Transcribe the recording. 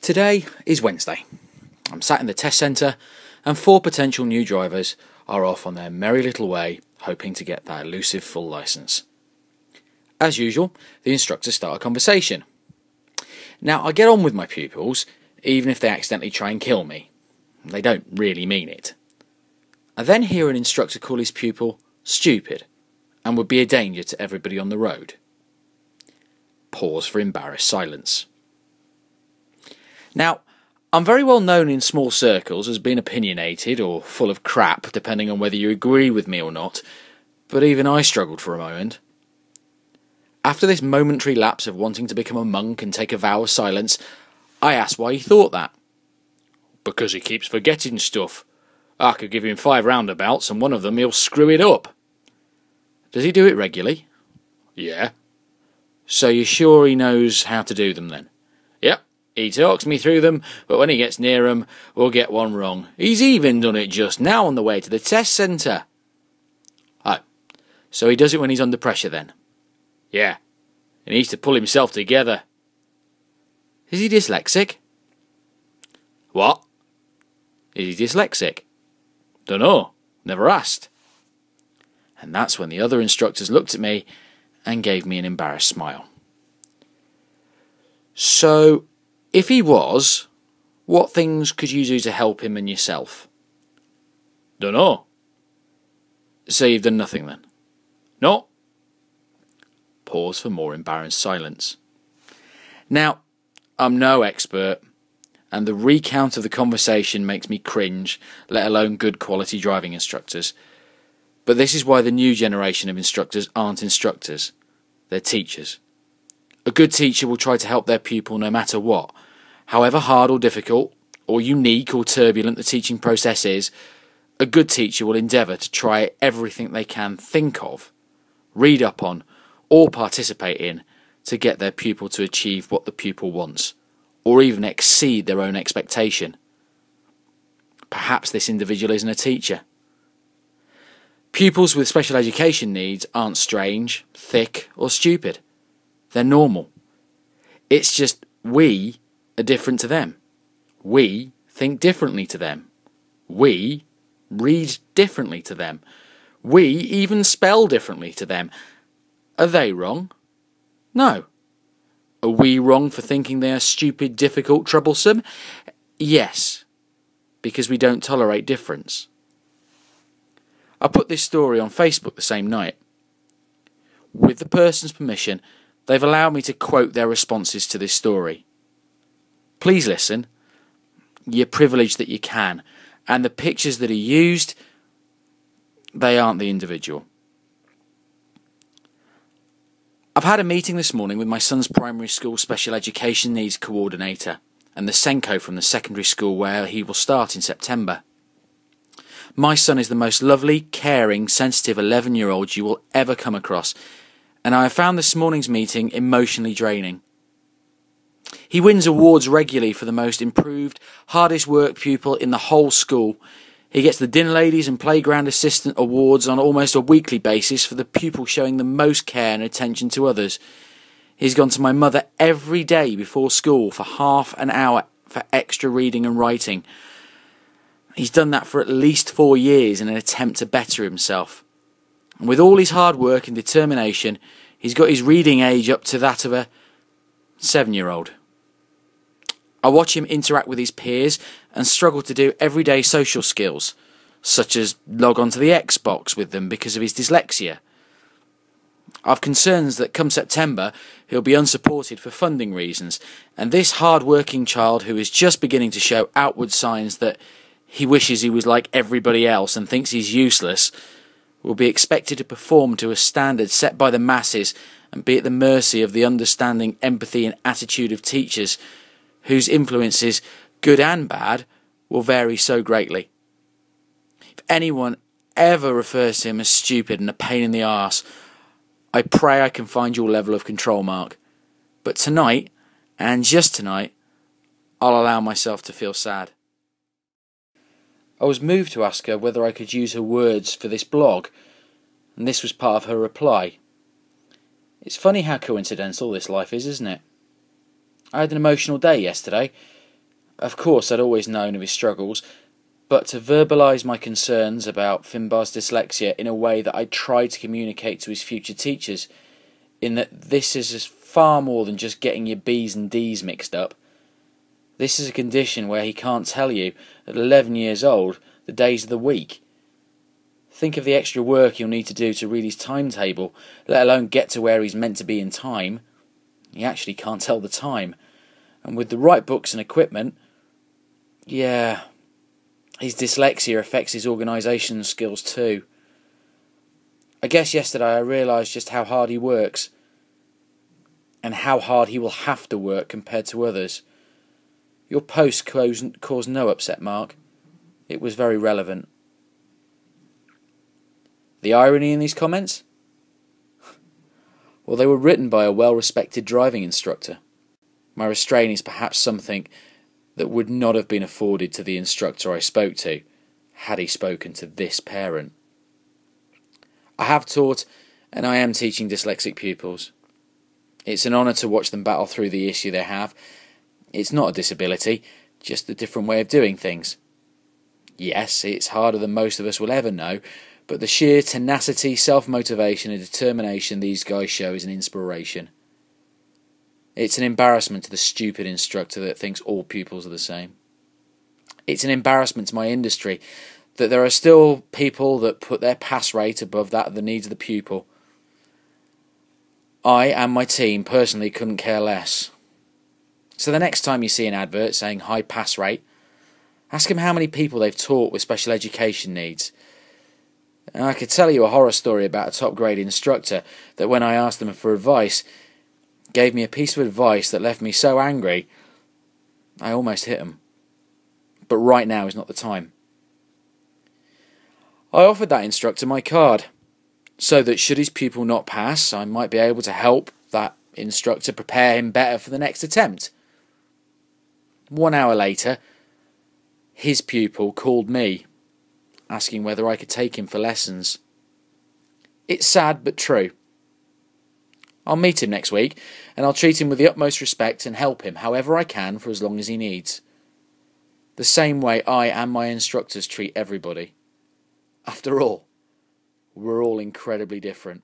Today is Wednesday. I'm sat in the test centre and 4 potential new drivers are off on their merry little way hoping to get that elusive full licence. As usual, the instructors start a conversation. Now, I get on with my pupils even if they accidentally try and kill me. They don't really mean it. I then hear an instructor call his pupil stupid and would be a danger to everybody on the road. Pause for embarrassed silence. Now, I'm very well known in small circles as being opinionated or full of crap, depending on whether you agree with me or not, but even I struggled for a moment. After this momentary lapse of wanting to become a monk and take a vow of silence, I asked why he thought that. Because he keeps forgetting stuff. I could give him 5 roundabouts and one of them he'll screw it up. Does he do it regularly? Yeah. So you're sure he knows how to do them then? Yep. He talks me through them, but when he gets near them, we'll get one wrong. He's even done it just now on the way to the test centre. Oh, so he does it when he's under pressure then? Yeah, he needs to pull himself together. Is he dyslexic? What? Is he dyslexic? Dunno, never asked. And that's when the other instructors looked at me and gave me an embarrassed smile. So, if he was, what things could you do to help him and yourself? Dunno. So you've done nothing then? No. Pause for more embarrassed silence. Now, I'm no expert, and the recount of the conversation makes me cringe, let alone good quality driving instructors. But this is why the new generation of instructors aren't instructors, they're teachers. A good teacher will try to help their pupil no matter what. However hard or difficult, or unique or turbulent the teaching process is, a good teacher will endeavour to try everything they can think of, read up on, or participate in to get their pupil to achieve what the pupil wants, or even exceed their own expectation. Perhaps this individual isn't a teacher. Pupils with special education needs aren't strange, thick, or stupid. They're normal. It's just we are different to them. We think differently to them. We read differently to them. We even spell differently to them. Are they wrong? No. Are we wrong for thinking they are stupid, difficult, troublesome? Yes, because we don't tolerate difference. I put this story on Facebook the same night. With the person's permission, they've allowed me to quote their responses to this story. Please listen. You're privileged that you can. And the pictures that are used, they aren't the individual. I've had a meeting this morning with my son's primary school special education needs coordinator and the Senko from the secondary school where he will start in September. My son is the most lovely, caring, sensitive 11-year-old you will ever come across, and I have found this morning's meeting emotionally draining. He wins awards regularly for the most improved, hardest work pupil in the whole school. He gets the dinner ladies and playground assistant awards on almost a weekly basis for the pupil showing the most care and attention to others. He's gone to my mother every day before school for half an hour for extra reading and writing. He's done that for at least 4 years in an attempt to better himself. And with all his hard work and determination, he's got his reading age up to that of a 7-year-old. I watch him interact with his peers and struggle to do everyday social skills, such as log onto the Xbox with them because of his dyslexia. I've concerns that come September he'll be unsupported for funding reasons, and this hard-working child who is just beginning to show outward signs that he wishes he was like everybody else and thinks he's useless will be expected to perform to a standard set by the masses and be at the mercy of the understanding, empathy and attitude of teachers whose influences, good and bad, will vary so greatly. If anyone ever refers to him as stupid and a pain in the arse, I pray I can find your level of control, Mark. But tonight, and just tonight, I'll allow myself to feel sad. I was moved to ask her whether I could use her words for this blog, and this was part of her reply. It's funny how coincidental this life is, isn't it? I had an emotional day yesterday, Of course, I'd always known of his struggles, but to verbalise my concerns about Finbar's dyslexia in a way that I tried to communicate to his future teachers, in that this is far more than just getting your B's and D's mixed up. This is a condition where he can't tell you, at 11 years old, the days of the week. Think of the extra work he'll need to do to read his timetable, let alone get to where he's meant to be in time. He actually can't tell the time. And with the right books and equipment, yeah, his dyslexia affects his organisation skills too. I guess yesterday I realised just how hard he works, and how hard he will have to work compared to others. Your post caused no upset, Mark. It was very relevant. The irony in these comments? Well, they were written by a well-respected driving instructor. My restraint is perhaps something that would not have been afforded to the instructor I spoke to, had he spoken to this parent. I have taught, and I am teaching dyslexic pupils. It's an honour to watch them battle through the issue they have. It's not a disability, just a different way of doing things. Yes, it's harder than most of us will ever know, but the sheer tenacity, self-motivation and determination these guys show is an inspiration. It's an embarrassment to the stupid instructor that thinks all pupils are the same. It's an embarrassment to my industry that there are still people that put their pass rate above that of the needs of the pupil. I and my team personally couldn't care less. So the next time you see an advert saying high pass rate, ask them how many people they've taught with special education needs. And I could tell you a horror story about a top grade instructor that when I asked them for advice, gave me a piece of advice that left me so angry, I almost hit him. But right now is not the time. I offered that instructor my card, so that should his pupil not pass, I might be able to help that instructor prepare him better for the next attempt. 1 hour later, his pupil called me, asking whether I could take him for lessons. It's sad but true. I'll meet him next week, and I'll treat him with the utmost respect and help him however I can for as long as he needs. The same way I and my instructors treat everybody. After all, we're all incredibly different.